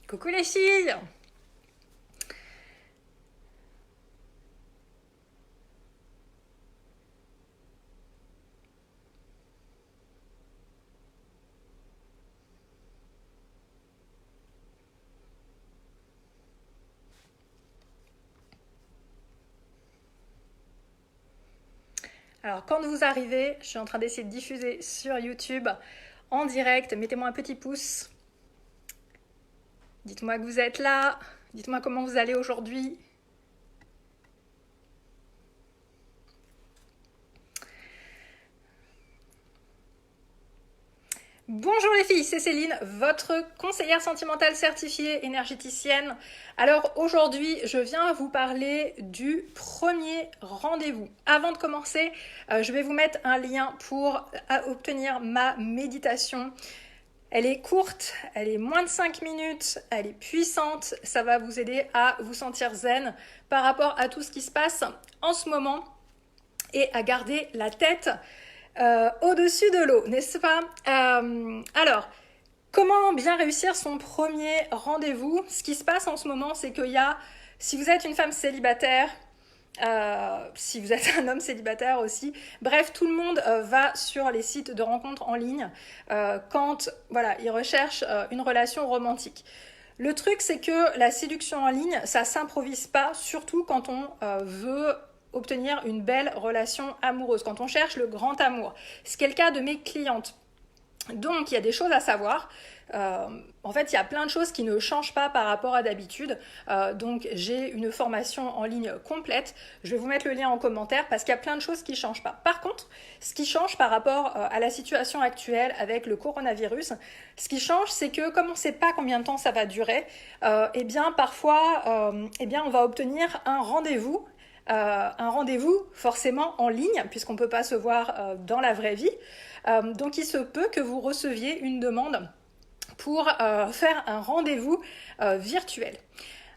Coucou les filles! Alors quand vous arrivez, je suis en train d'essayer de diffuser sur YouTube en direct. Mettez-moi un petit pouce. Dites-moi que vous êtes là. Dites-moi comment vous allez aujourd'hui. Bonjour les filles, c'est Céline, votre conseillère sentimentale certifiée énergéticienne. Alors aujourd'hui, je viens vous parler du premier rendez-vous. Avant de commencer, je vais vous mettre un lien pour obtenir ma méditation. Elle est courte, elle est moins de 5 minutes, elle est puissante, ça va vous aider à vous sentir zen par rapport à tout ce qui se passe en ce moment et à garder la tête au-dessus de l'eau, n'est-ce pas? Alors, comment bien réussir son premier rendez-vous? Ce qui se passe en ce moment, c'est qu'il y a, si vous êtes une femme célibataire, si vous êtes un homme célibataire aussi, bref, tout le monde va sur les sites de rencontres en ligne quand voilà, il recherche une relation romantique. Le truc, c'est que la séduction en ligne, ça s'improvise pas, surtout quand on veut obtenir une belle relation amoureuse, quand on cherche le grand amour. C'est le cas de mes clientes. Donc, il y a des choses à savoir. En fait, il y a plein de choses qui ne changent pas par rapport à d'habitude. Donc, j'ai une formation en ligne complète. Je vais vous mettre le lien en commentaire parce qu'il y a plein de choses qui ne changent pas. Par contre, ce qui change par rapport à la situation actuelle avec le coronavirus, ce qui change, c'est que comme on ne sait pas combien de temps ça va durer, eh bien, parfois, eh bien, on va obtenir un rendez-vous forcément en ligne, puisqu'on ne peut pas se voir dans la vraie vie. Donc il se peut que vous receviez une demande pour faire un rendez-vous virtuel.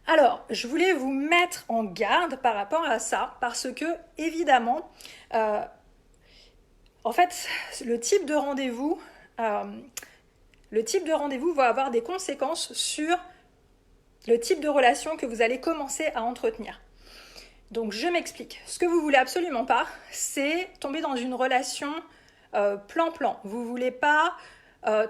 Alors, je voulais vous mettre en garde par rapport à ça, parce que, évidemment, en fait, le type de rendez-vous va avoir des conséquences sur le type de relation que vous allez commencer à entretenir. Donc je m'explique. Ce que vous voulez absolument pas, c'est tomber dans une relation plan-plan. Vous voulez pas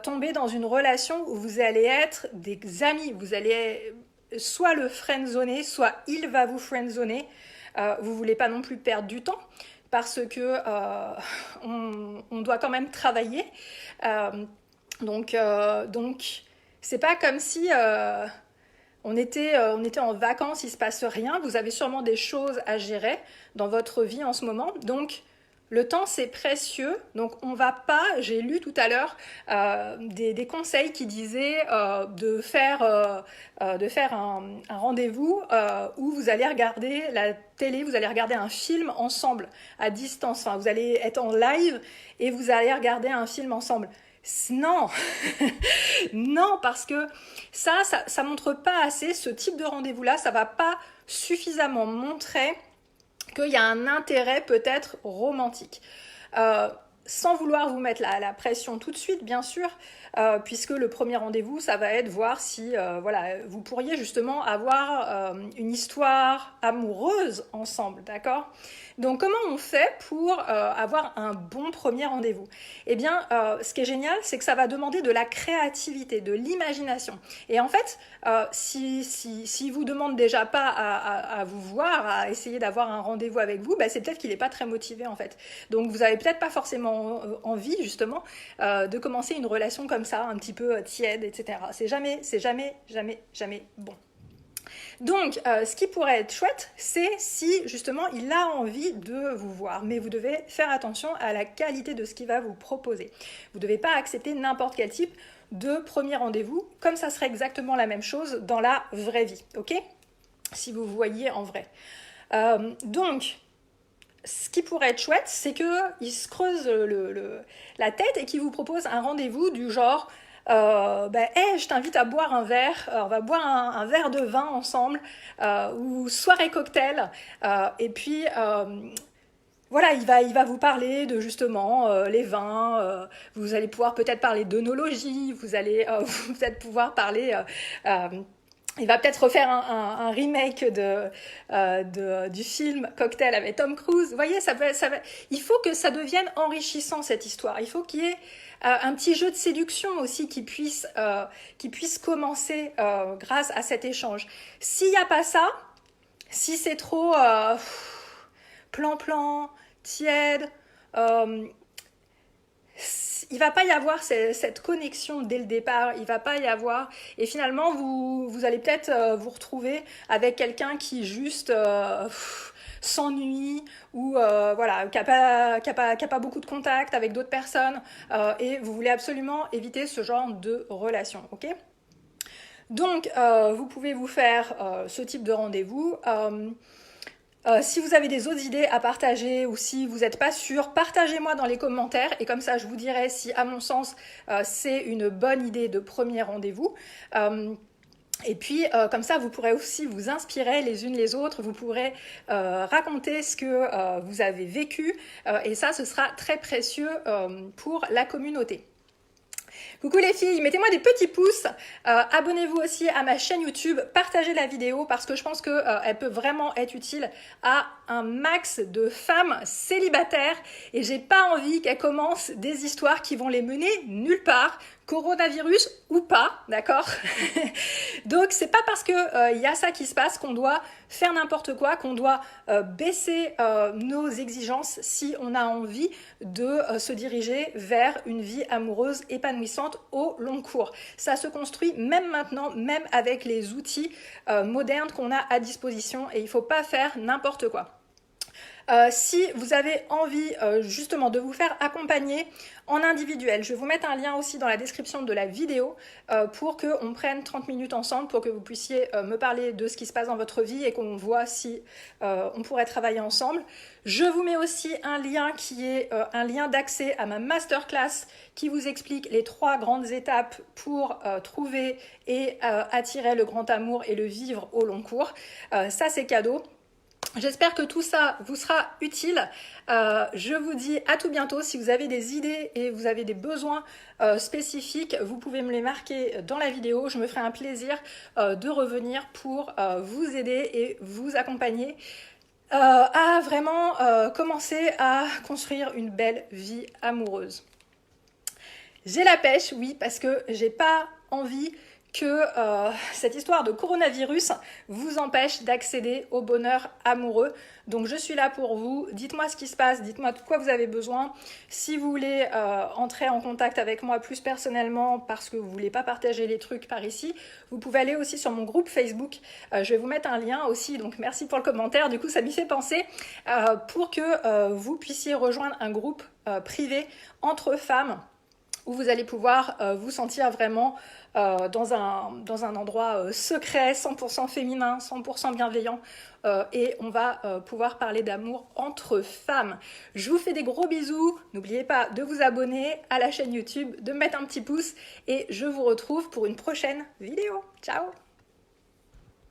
tomber dans une relation où vous allez être des amis. Vous allez soit le friendzoner, soit il va vous friendzoner. Vous voulez pas non plus perdre du temps parce que on doit quand même travailler. Donc c'est pas comme si on était en vacances, il ne se passe rien, vous avez sûrement des choses à gérer dans votre vie en ce moment, donc le temps c'est précieux, donc on va pas, j'ai lu tout à l'heure des conseils qui disaient de faire un rendez-vous où vous allez regarder la télé, vous allez regarder un film ensemble à distance, enfin vous allez être en live et vous allez regarder un film ensemble. Non, non, parce que ça montre pas assez, ce type de rendez-vous-là, ça va pas suffisamment montrer qu'il y a un intérêt peut-être romantique. Sans vouloir vous mettre la pression tout de suite, bien sûr, puisque le premier rendez-vous, ça va être voir si voilà, vous pourriez justement avoir une histoire amoureuse ensemble, d'accord? Donc comment on fait pour avoir un bon premier rendez-vous? Eh bien, ce qui est génial, c'est que ça va demander de la créativité, de l'imagination. Et en fait, si vous demande déjà pas à vous voir, à essayer d'avoir un rendez-vous avec vous, bah, c'est peut-être qu'il n'est pas très motivé en fait. Donc vous avez peut-être pas forcément envie justement de commencer une relation comme ça, un petit peu tiède, etc. C'est jamais bon. Donc, ce qui pourrait être chouette, c'est si justement il a envie de vous voir. Mais vous devez faire attention à la qualité de ce qu'il va vous proposer. Vous ne devez pas accepter n'importe quel type de premier rendez-vous, comme ça serait exactement la même chose dans la vraie vie, ok? Si vous voyez en vrai. Donc, ce qui pourrait être chouette, c'est qu'il se creuse la tête et qu'il vous propose un rendez-vous du genre hey, je t'invite à boire un verre, on va boire un verre de vin ensemble, ou soirée cocktail, et puis voilà, il va vous parler de justement les vins, vous allez pouvoir peut-être parler d'œnologie, vous allez vous peut-être pouvoir parler... il va peut-être refaire un remake du film Cocktail avec Tom Cruise. Vous voyez, il faut que ça devienne enrichissant cette histoire. Il faut qu'il y ait un petit jeu de séduction aussi qui puisse commencer grâce à cet échange. S'il n'y a pas ça, si c'est trop plan-plan, tiède, il va pas y avoir cette connexion dès le départ, il va pas y avoir, et finalement vous allez peut-être vous retrouver avec quelqu'un qui juste s'ennuie ou voilà, qui a pas beaucoup de contact avec d'autres personnes et vous voulez absolument éviter ce genre de relation, ok? Donc vous pouvez vous faire ce type de rendez-vous. Si vous avez des autres idées à partager ou si vous n'êtes pas sûr, partagez-moi dans les commentaires et comme ça je vous dirai si à mon sens c'est une bonne idée de premier rendez-vous. Et puis, comme ça, vous pourrez aussi vous inspirer les unes les autres, vous pourrez raconter ce que vous avez vécu et ça, ce sera très précieux pour la communauté. Coucou les filles, mettez-moi des petits pouces, abonnez-vous aussi à ma chaîne YouTube, partagez la vidéo parce que je pense qu'elle peut vraiment être utile à un max de femmes célibataires et j'ai pas envie qu'elles commencent des histoires qui vont les mener nulle part, coronavirus ou pas, d'accord? Donc c'est pas parce que y a ça qui se passe qu'on doit faire n'importe quoi, qu'on doit baisser nos exigences si on a envie de se diriger vers une vie amoureuse épanouissante au long cours. Ça se construit même maintenant, même avec les outils modernes qu'on a à disposition et il faut pas faire n'importe quoi. Si vous avez envie justement de vous faire accompagner en individuel, je vais vous mettre un lien aussi dans la description de la vidéo pour qu'on prenne 30 minutes ensemble, pour que vous puissiez me parler de ce qui se passe dans votre vie et qu'on voit si on pourrait travailler ensemble. Je vous mets aussi un lien qui est un lien d'accès à ma masterclass qui vous explique les 3 grandes étapes pour trouver et attirer le grand amour et le vivre au long cours. Ça, c'est cadeau. J'espère que tout ça vous sera utile. Je vous dis à tout bientôt. Si vous avez des idées et vous avez des besoins spécifiques, vous pouvez me les marquer dans la vidéo. Je me ferai un plaisir de revenir pour vous aider et vous accompagner à vraiment commencer à construire une belle vie amoureuse. J'ai la pêche, oui, parce que j'ai pas envie que cette histoire de coronavirus vous empêche d'accéder au bonheur amoureux. Donc je suis là pour vous, dites-moi ce qui se passe, dites-moi de quoi vous avez besoin. Si vous voulez entrer en contact avec moi plus personnellement parce que vous ne voulez pas partager les trucs par ici, vous pouvez aller aussi sur mon groupe Facebook. Je vais vous mettre un lien aussi, donc merci pour le commentaire, du coup ça m'y fait penser, pour que vous puissiez rejoindre un groupe privé entre femmes où vous allez pouvoir vous sentir vraiment dans un endroit secret, 100% féminin, 100% bienveillant et on va pouvoir parler d'amour entre femmes. Je vous fais des gros bisous, n'oubliez pas de vous abonner à la chaîne YouTube, de mettre un petit pouce et je vous retrouve pour une prochaine vidéo. Ciao!